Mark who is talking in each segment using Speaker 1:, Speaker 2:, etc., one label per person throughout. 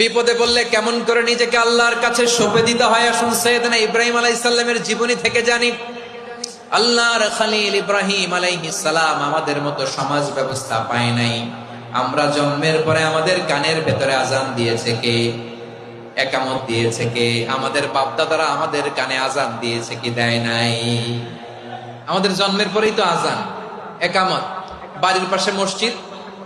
Speaker 1: বিপদে বললে কেমন করে নিজেকে আল্লাহর কাছে সঁপে দিতে হয় আসুন সাইয়েদনা ইব্রাহিম আলাইহিস সালামের জীবনী থেকে জানি। আল্লাহর খলিল ইব্রাহিম আলাইহিস সালাম আমাদের মতো সমাজ ব্যবস্থা পায় নাই। আমরা জন্মের পরে আমাদের কানের ভেতরে আজান দিয়েছে কে? একামত দিয়েছে কে? আমাদের বাপদাদারা আমাদের কানে আজান দিয়েছে কি? দেয় নাই। আমাদের জন্মের পরেই তো আজান, একামত, বাড়ির পাশে মসজিদ,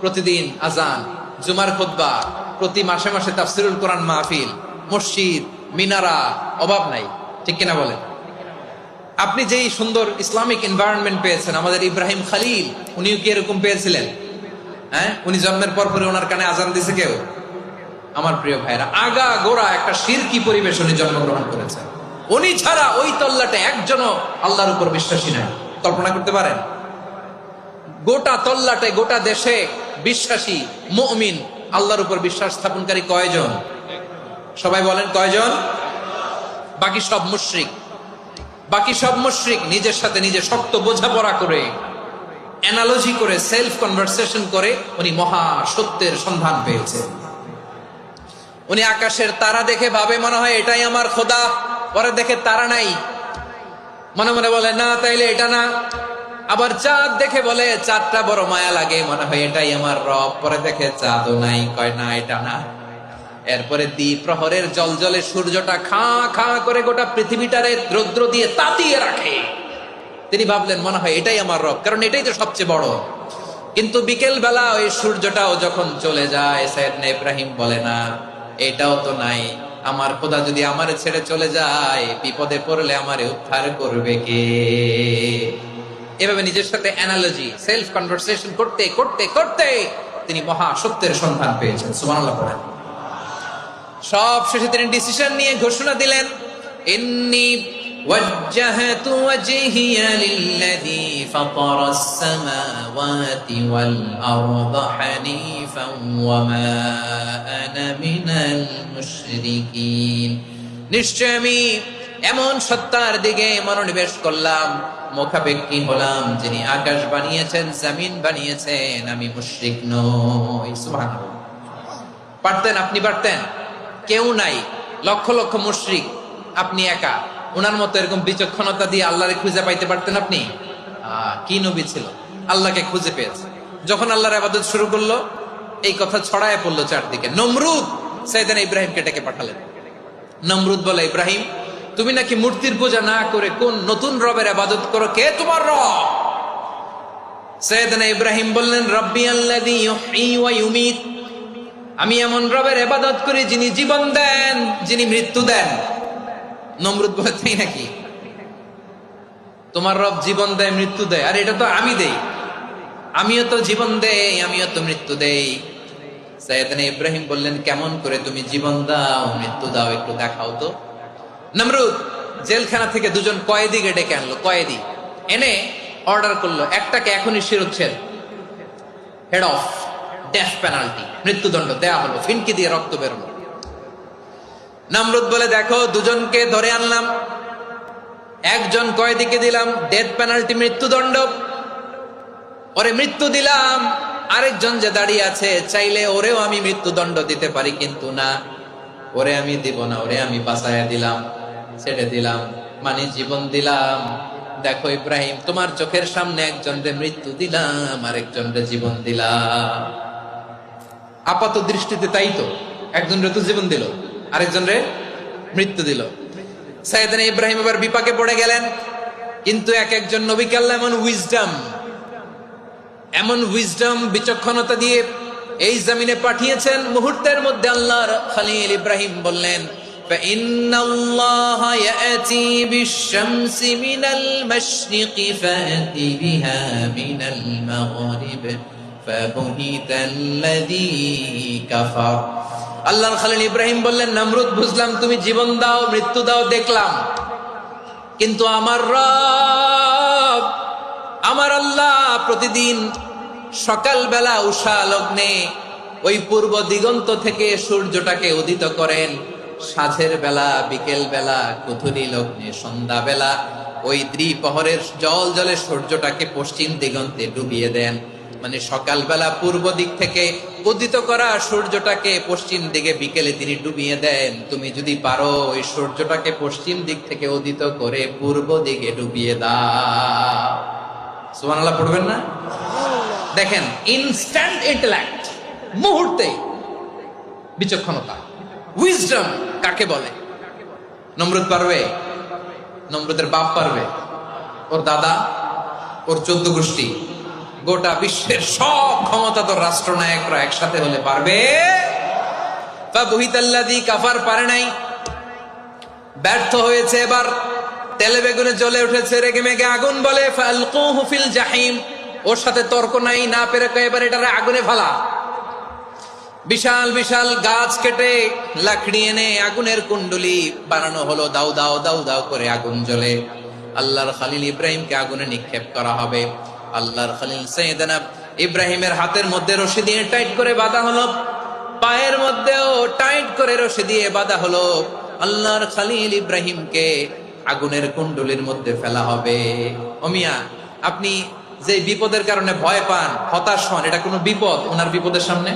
Speaker 1: প্রতিদিন আজান, জুমার খুতবা, প্রতি মাসে মাসে তাফসিরুল কোরআন মাহফিল, মসজিদ, মিনারা, অভাব নাই। ঠিক কিনা বলেন? আপনি যেই সুন্দর ইসলামিক এনভায়রনমেন্ট পেয়েছেন, আমাদের ইব্রাহিম খলিল উনিও কি এরকম পেয়েছিলেন? হ্যাঁ, উনি জন্মের পর পরে ওনার কানে আজান দিছে কেউ? আমার প্রিয় ভাইরা, আগা গোড়া একটা শিরকি পরিবেশ উনি জন্মগ্রহণ করেছেন। উনি ছাড়া ওই তল্লাটে একজনও আল্লাহর উপর বিশ্বাসী নাই। কল্পনা করতে পারেন? গোটা তল্লাটে, গোটা দেশে বিশ্বাসী মুমিন, আল্লাহর উপর বিশ্বাস স্থাপনকারী কয়জন? সবাই বলেন কয়জন? বাকি সব মুশরিক। বাকি সব মুশরিক নিজের সাথে নিজে শক্ত বোঝাপড়া করে, অ্যানালজি করে, সেলফ কনভারসেশন করে উনি মহা সত্যের সন্ধান পেয়েছে। উনি আকাশের তারা দেখে ভাবে মনে হয় এটাই আমার খোদা, পরে দেখে তারা নাই, মনে মনে বলে না তাইলে এটা না। আবার চাঁদ দেখে বলে চাঁদটা বড় মায়া লাগে, মনে হয় এটাই আমার রব, পরে দেখে চাঁদও নাই, কয় না এটা না। এরপরে দ্বীপ প্রহরের জলজলে সূর্যটা খা খা করে গোটা পৃথিবীটারে রৌদ্র দিয়ে তাতিয়ে রাখে। তিনি ভাবলেন মনে হয় এটাই আমার রব, কারণ এটাই তো সবচেয়ে বড়। কিন্তু বিকেল বেলা ওই সূর্যটাও যখন চলে যায়, সাইয়েদনা ইব্রাহিম বলে না এটাও তো নাই, আমার খোদা যদি আমারে ছেড়ে চলে যায়, বিপদে পড়লে আমারে উদ্ধার করবে কে? এভাবে নিজের সাথে অ্যানালজি, সেলফ কনভারসেশন করতে করতে করতে তিনি মহা সত্যের সন্ধান পেয়েছেন। সুবহানাল্লাহ পড়েন। সব শেষে তিনি ডিসিশন নিয়ে ঘোষণা দিলেন, ইন্নী ওয়াজ্জাহতু ওয়াজহিয়া লিল্লাযী ফাতারাস সামাওয়াতি ওয়াল আরদা হানিফান ওয়া মা আনা মিনাল মুশরিকিন। নিশ্চয় আমি এমন সত্তার দিকে মনোনিবেশ করলাম, মুখাপেক্ষী হলাম, যিনি আকাশ বানিয়েছেন, জমিন বানিয়েছেন, আমি মুশরিক নই। সুবহানাল্লাহ। পারতেন? আপনি পারতেন? কেউ নাই, লক্ষ লক্ষ মুশরিক, আপনি একা। ওনার মতো এরকম বিচক্ষণতা দিয়ে আল্লাহরে খুঁজে পাইতে পারতেন আপনি? কি নবী ছিল, আল্লাহকে খুঁজে পেয়েছে। যখন আল্লাহর ইবাদত শুরু করলো, এই কথা ছড়ায় পড়লো চারদিকে। নমরুদ সাইয়েদনা ইব্রাহিমকে ডেকে পাঠালেন। নমরুদ বলে, ইব্রাহিম তুমি নাকি মূর্তির পূজা না করে কোন নতুন রবের ইবাদত করো, কে তোমার রব? সাইয়েদনা ইব্রাহিম বললেন, রব্বি আল্লাযী ইউহয়ী ওয়া ইউমীত, আমি এমন রবের ইবাদত করি যিনি জীবন দেন, যিনি মৃত্যু দেন। নমরুদ বলে, তাই নাকি? তোমার রব জীবন দেয়, মৃত্যু দেয়, আর এটা তো আমি দেই। আমিও তো জীবন দেই, আমিও তো মৃত্যু দেই। সাইয়েদনা ইব্রাহিম বললেন, কেমন করে তুমি জীবন দাও, মৃত্যু দাও, একটু দেখাও তো। নমরুদ জেলখানা থেকে দুজন কয়েদিকে ডেকে আনলো। কয়েদি এনে অর্ডার করলো, একটাকে এখনই শিরোচ্ছেদ, হেড অফ, ডেথ পেনাল্টি, মৃত্যুদণ্ড দেয়া হলো, ফিনকি দিয়ে রক্ত বেরোলো। নমরুদ বলে, দেখো দুজনকে ধরে আনলাম, একজন কয়েদিকে দিলাম ডেথ পেনাল্টি, মৃত্যুদণ্ড, ওরে মৃত্যু দিলাম। আরেকজন যে দাঁড়িয়ে আছে, চাইলে ওরেও আমি মৃত্যুদণ্ড দিতে পারি, কিন্তু না, ওরে আমি দিব না, ওরে আমি বাঁচাইয়া দিলাম, ছেড়ে দিলাম, মানে জীবন দিলাম। দেখো ইব্রাহিম, তোমার চোখের সামনে একজনরে মৃত্যু দিলাম, আরেকজনরে জীবন দিলাম। আপাত দৃষ্টিতে তাই তো, একজনরে তো জীবন দিল, আরেকজনরে মৃত্যু দিল। সাইয়েদনা ইব্রাহিম এবার বিপাকে পড়ে গেলেন। কিন্তু এক একজন নবীকে আল্লাহ এমন উইজডম, বিচক্ষণতা দিয়ে এই জমিনে পাঠিয়েছেন। মুহূর্তের মধ্যে আল্লাহর খলিল ইব্রাহিম বললেন, ফাইন্নাল্লাহা ইয়াতি বিশ-শামসি মিনাল মাশরিকি ফাতি বিহা মিনাল মাগরিব ফাবুহিতাল্লাযী কাফার। আল্লাহর খলিল ইব্রাহিম বললেন, নমরুদ বুঝলাম তুমি জীবন দাও, মৃত্যু দাও, দেখলাম, কিন্তু আমার রব, আমার আল্লাহ প্রতিদিন সকালবেলা উষা লগ্নে ওই পূর্ব দিগন্ত থেকে সূর্যটাকে উদিত করেন, সাঁঝের বেলা, বিকেল বেলা, কুথুরি লগ্নে, সন্ধ্যা বেলা ওই দ্বিপ্রহরের জল জলে সূর্যটাকে পশ্চিম দিগন্তে ডুবিয়ে দেন। মানে সকালবেলা পূর্ব দিক থেকে উদিত করা সূর্যটাকে পশ্চিম দিকে বিকেলে তিনি ডুবিয়ে দেন। তুমি যদি পারো ওই সূর্যটাকে পশ্চিম দিক থেকে উদিত করে পূর্ব দিকে ডুবিয়ে দাও। সুবহানাল্লাহ পড়বেন না? দেখেন, ইনস্ট্যান্ট ইন্টেলেক্ট, মুহূর্তে বিচক্ষণতা, উইজডম কাকে বলে? নমরুদ পারবে? নমরুদের বাপ পারবে? ওর দাদা, ওর 14 গোষ্ঠী, গোটা বিশ্বের সব ক্ষমতাধর রাষ্ট্রনায়করা একসাথে হলে পারবে? ফাবুহিতাল্লাযী কাফার, পারে নাই, ব্যর্থ হয়েছে। এবার তেলে বেগুনে জ্বলে উঠেছে, রেগে মেগে আগুন বলে ফালকুহু ফিল জাহিম। ওর সাথে তর্ক নাই, না পেরে এবার এটারে আগুনে ফেলা। বিশাল বিশাল গাছ কেটে লাকড়ি এনে আগুনের কুণ্ডলি বানানো হলো, দাউ দাউ দাউ দাউ করে আগুন জ্বলে। আল্লাহর খলিল ইব্রাহিমকে আগুনে নিক্ষেপ করা হবে। আল্লাহর খলিল সাইয়েদনা ইব্রাহিমের হাতের মধ্যে রশি দিয়ে টাইট করে বাঁধা হলো, পায়ের মধ্যেও টাইট করে রশি দিয়ে বাঁধা হলো। আল্লাহর খলিল ইব্রাহিমকে আগুনের কুণ্ডলির মধ্যে ফেলা হবে। ও মিয়া, আপনি যে বিপদের কারণে ভয় পান, হতাশ হন, এটা কোনো বিপদ ওনার বিপদের সামনে?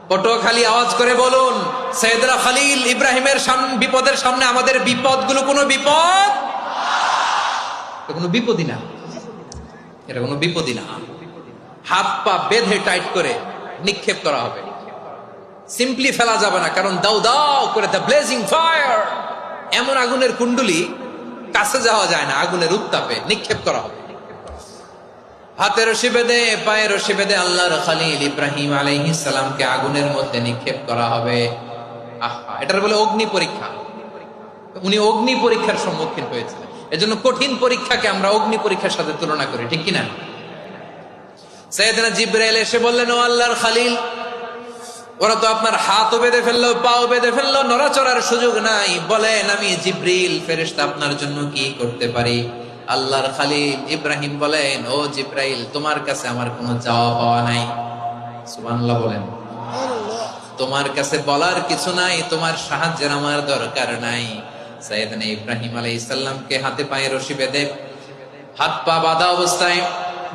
Speaker 1: পটুয়াখালী আওয়াজ করে বলুন, সাইয়েদনা খলিল ইব্রাহিমের বিপদের সামনে আমাদের বিপদগুলো কোনো বিপদ? কোনো বিপদই না, এটা কোনো বিপদই না। হাত পা বেঁধে টাইট করে নিক্ষেপ করা হবে, সিম্পলি ফেলা যাবে না, কারণ দাউ দাউ করে দ্য ব্লেজিং ফায়ার, এমন আগুনের কুণ্ডলি, কাছে যাওয়া যায় না, আগুনের উত্তাপে নিক্ষেপ করা হবে। হাতে রশি বেঁধে, পায়ে রশি বেঁধে আল্লাহর খলিল ইব্রাহিম আলাইহিস সালামকে আগুনের মধ্যে নিক্ষেপ করা হবে। আহা, এটার বলে অগ্নি পরীক্ষা। উনি অগ্নি পরীক্ষার সম্মুখীন হয়েছিলেন। এজন্য কঠিন পরীক্ষাকে আমরা অগ্নি পরীক্ষার সাথে তুলনা করি, ঠিক কিনা? সাইয়েদনা জিবরাইল এসে বললেন, ও আল্লাহর খলিল, ওরা তো আপনার হাতও বেঁধে ফেললো, পাও বেঁধে ফেললো, নড়াচড়ার সুযোগ নাই, বলেন আমি জিবরিল ফেরেশতা আপনার জন্য কি করতে পারি? আল্লাহর খলিল ইব্রাহিম বলেন, ও জিবরাইল, তোমার কাছে আমার কোনো চাওয়া পাওয়া নাই। সুবহানাল্লাহ বলেন। তোমার কাছে বলার কিছু নাই, তোমার সাহায্যের আমার দরকার নাই। সাইয়েদনা ইব্রাহিম আলাইহিস সালামকে হাতে পায়ে রশি বেঁধে, হাত পা বাঁধা অবস্থায়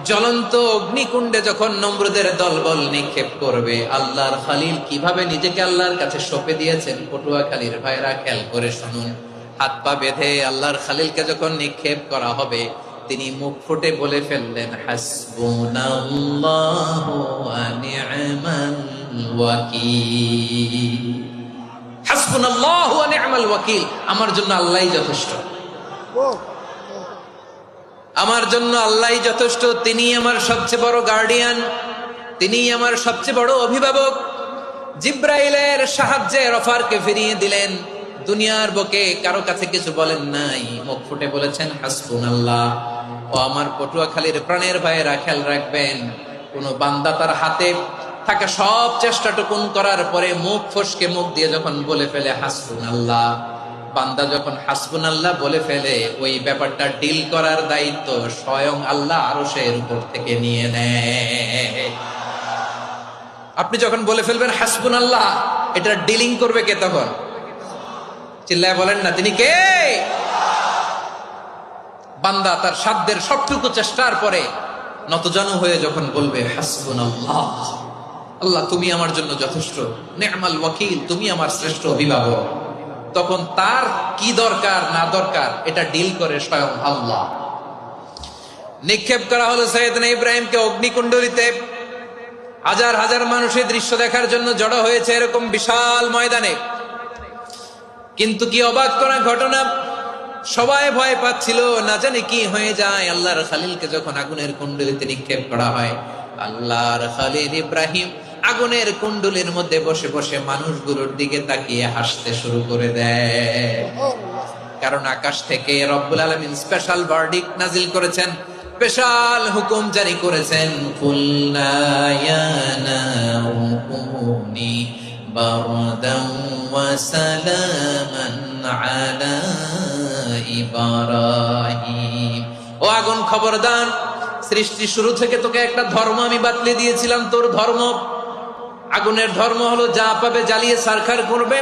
Speaker 1: জ্বলন্ত অগ্নিকুণ্ডে যখন নমরুদের দলবল নিক্ষেপ করবে, আল্লাহর খলিল কিভাবে নিজেকে আল্লাহর কাছে সঁপে দিয়েছেন, পটুয়াখালীর ভাইরা খেয়াল করে শুনুন। হাত পা বেঁধে আল্লাহর খলিলকে যখন নিক্ষেপ করা হবে, তিনি মুখ ফুটে বলে ফেললেন, হাসবুনাল্লাহু ওয়া নি'মাল ওয়াকিল। হাসবুনাল্লাহু ওয়া নি'মাল ওয়াকিল, আমার জন্য আল্লাহই যথেষ্ট, আমার জন্য আল্লাহই যথেষ্ট। তিনি আমার সবচেয়ে বড় গার্ডিয়ান, তিনি আমার সবচেয়ে বড় অভিভাবক। জিব্রাইলের সাহায্যে রফারকে ফিরিয়ে দিলেন, দুনিয়ার বুকে কারো কাছে কিছু বলেন নাই, মুখ ফুটে বলেছেন হাসবুনাল্লাহ। ও আমার পটুয়াখালীর প্রাণের ভাইয়েরা, খেয়াল রাখবেন, কোন বান্দা তার হাতে থাকা সব চেষ্টাটুকুন করার পরে মুখ ফসকে মুখ দিয়ে যখন বলে ফেলে হাসবুনাল্লাহ, বান্দা যখন হাসবুনাল্লাহ বলে ফেলে, ওই ব্যাপারটা ডিল করার দায়িত্ব স্বয়ং আল্লাহ আরশের উপর থেকে নিয়ে নেয়। আপনি যখন বলে ফেলবেন হাসবুনাল্লাহ, এটা ডিলিং করবে কে তখন? চিল্লায় বলেন না, তিনি কে? বান্দা তার সাধ্যের সবটুকু চেষ্টার পরে নতজানু হয়ে যখন বলবে হাসবুনাল্লাহ, আল্লাহ তুমি আমার জন্য যথেষ্ট, নি'মাল ওয়াকিল, তুমি আমার শ্রেষ্ঠ অভিভাবক, তখন তার কি দরকার না দরকার এটা ডিল করে স্বয়ং আল্লাহ। নিক্ষেপ করা হলো সাইয়েদনা ইব্রাহিমকে অগ্নিকুণ্ডলিতে। হাজার হাজার মানুষের দৃশ্য দেখার জন্য জড়ো হয়েছে এরকম বিশাল ময়দানে। কিন্তু কি অবাক করা ঘটনা, সবাই ভয় পাচ্ছিল, না জানি কি হয়ে যায়। আল্লাহর খলিলকে যখন আগুনের কুণ্ডলিতে নিক্ষেপ করা হয়, আল্লাহর খলিল ইব্রাহিম আগুনের কুণ্ডলীর মধ্যে বসে বসে মানুষগুলোর দিকে তাকিয়ে হাসতে শুরু করে দেয়। কারণ আকাশ থেকে রব্বুল আলামিন স্পেশাল ভার্ডিক্ট নাজিল করেছেন, স্পেশাল হুকুম জারি করেছেন, কুল্লা ইয়া নারু কুনি বারদান ওয়া সালামান আলা ইব্রাহিম। ও আগুন, খবরদার, সৃষ্টি শুরু থেকে তোকে একটা ধর্ম আমি বাতলে দিয়েছিলাম, তোর ধর্ম, আগুনের ধর্ম হলো যা পাবে জ্বালিয়ে সারখার করবে।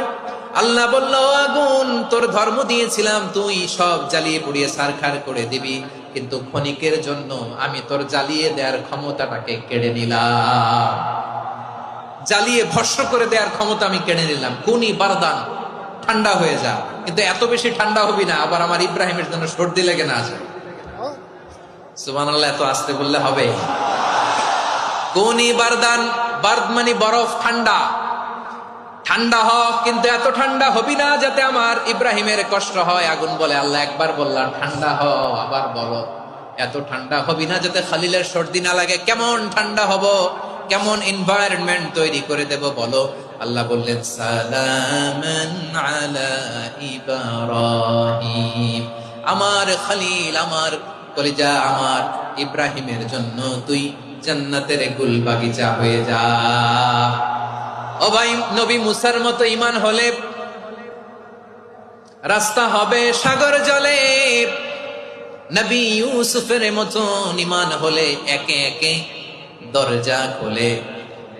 Speaker 1: আল্লাহ বলল, আগুন, তোর ধর্ম দিয়েছিলাম, তুই সব জ্বালিয়ে পুড়িয়ে সারখার করে দিবি। কিন্তু ক্ষণিকের জন্য আমি তোর জ্বালিয়ে দেওয়ার ক্ষমতাটাকে কেড়ে নিলাম, জ্বালিয়ে ভস্ম করে দেওয়ার ক্ষমতা আমি কেড়ে নিলাম। কুনি বারদান, ঠান্ডা হয়ে যা, কিন্তু এত বেশি ঠান্ডা হবি না আবার আমার ইব্রাহিমের জন্য সর্দি লেগে না যায়। সুবহানাল্লাহ, এত আসতে বললে হবে? কুনি বারদান, বারদ মানে বরফ, ঠান্ডা, ঠান্ডা হ, কিন্তু এত ঠান্ডা হবি না যাতে আমার ইব্রাহিমের কষ্ট হয়। আগুন বলে, আল্লাহ একবার বললাম ঠান্ডা হ, আবার বলো এত ঠান্ডা হবি না যাতে খালিলের সর্দি না লাগে। কেমন ঠান্ডা হব, কেমন এনভায়রনমেন্ট তৈরি করে দেব বলো। আল্লাহ বললেন সালামান আলা ইব্রাহিম, আমার খলিল, আমার কলিজা, আমার ইব্রাহিমের জন্য তুই জান্নাতের গুল বাগিচা হয়ে যা। ও ভাই, নবী মুসার মতো ঈমান হলে রাস্তা হবে সাগর জলে, নবী ইউসুফের মতো ঈমান হলে একে একে দরজা খোলে।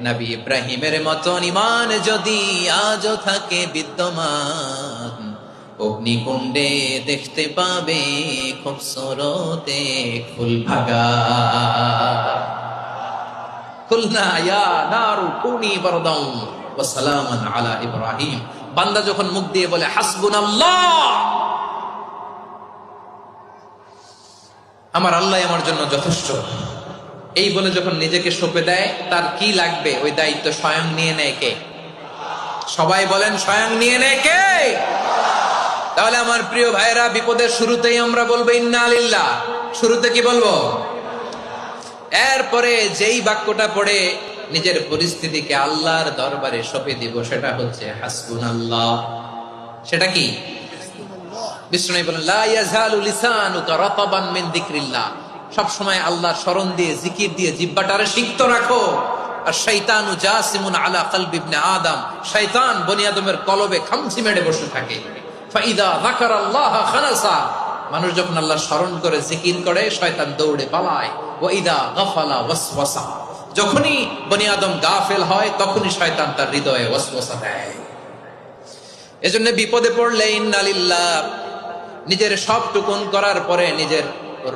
Speaker 1: নবী ইব্রাহিমের মতো ঈমান যদি আজও থাকে বিদ্যমান, অগ্নিকুণ্ডে দেখতে পাবে খুবসুরতে ফুল ভাগা। কুলনা ইয়া নারু কুনি বারদান ওয়া সালামান আলা ইব্রাহিম। বান্দা যখন মুখ দিয়ে বলে হাসবুনাল্লাহ, আমার আল্লাহ আমার জন্য যথেষ্ট, এই বলে যখন নিজেকে সঁপে দেয়, তার কি লাগবে ওই দায়িত্ব স্বয়ং নিয়ে নেয় কে? সবাই বলেন, স্বয়ং নিয়ে নেয় কে? তাহলে আমার প্রিয় ভাইরা, বিপদের শুরুতেই আমরা বলবো ইন্না লিল্লাহ। শুরুতে কি বলবো? এরপরে যেই বাক্যটা পড়ে নিজের পরিস্থিতিকে আল্লাহর দরবারে সঁপে দিব, সেটা হচ্ছে হাসবুনাল্লাহ। সেটা কি? বিষ্ণু বলেন লা ইয়াজালু লিসানুকা রাতাবান মিন যিকরিল্লাহ, সব সময় আল্লাহর স্মরণ দিয়ে, জিকির দিয়ে জিহ্বাটারে সিক্ত রাখো। আর শয়তানু জাসিমুন আলা কলবি ইবনে আদম, শয়তান বনি আদমের কলবে খামচি মেরে বসে থাকে। ফাইদা যাকারাল্লাহ খানাসা, মানুষ যখন আল্লাহর স্মরণ করে, জিকির করে, শয়তান দৌড়ে পালায়। ওয়া ইদা গাফালা ওয়াসওয়াসা, যখনই বনি আদম গাফেল হয় তখনই শয়তান তার হৃদয়ে ওয়াসওয়াসা দেয়। এজন্য বিপদে পড়লে ইন্না লিল্লাহ, নিজের সব টুকুন করার পরে, নিজের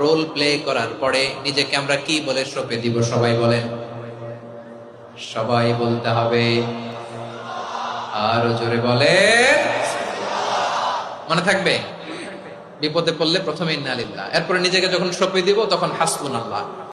Speaker 1: রোল প্লে করার পরে নিজেকে আমরা কি বলে সঁপে দিব? সবাই বলেন, সবাই বলতে হবে। আরো জোরে বলেন, মনে থাকবে? বিপদে পড়লে প্রথমে ইন্না লিল্লাহ, এরপরে নিজেকে যখন সঁপে দিব তখন হাসবুনাল্লাহ।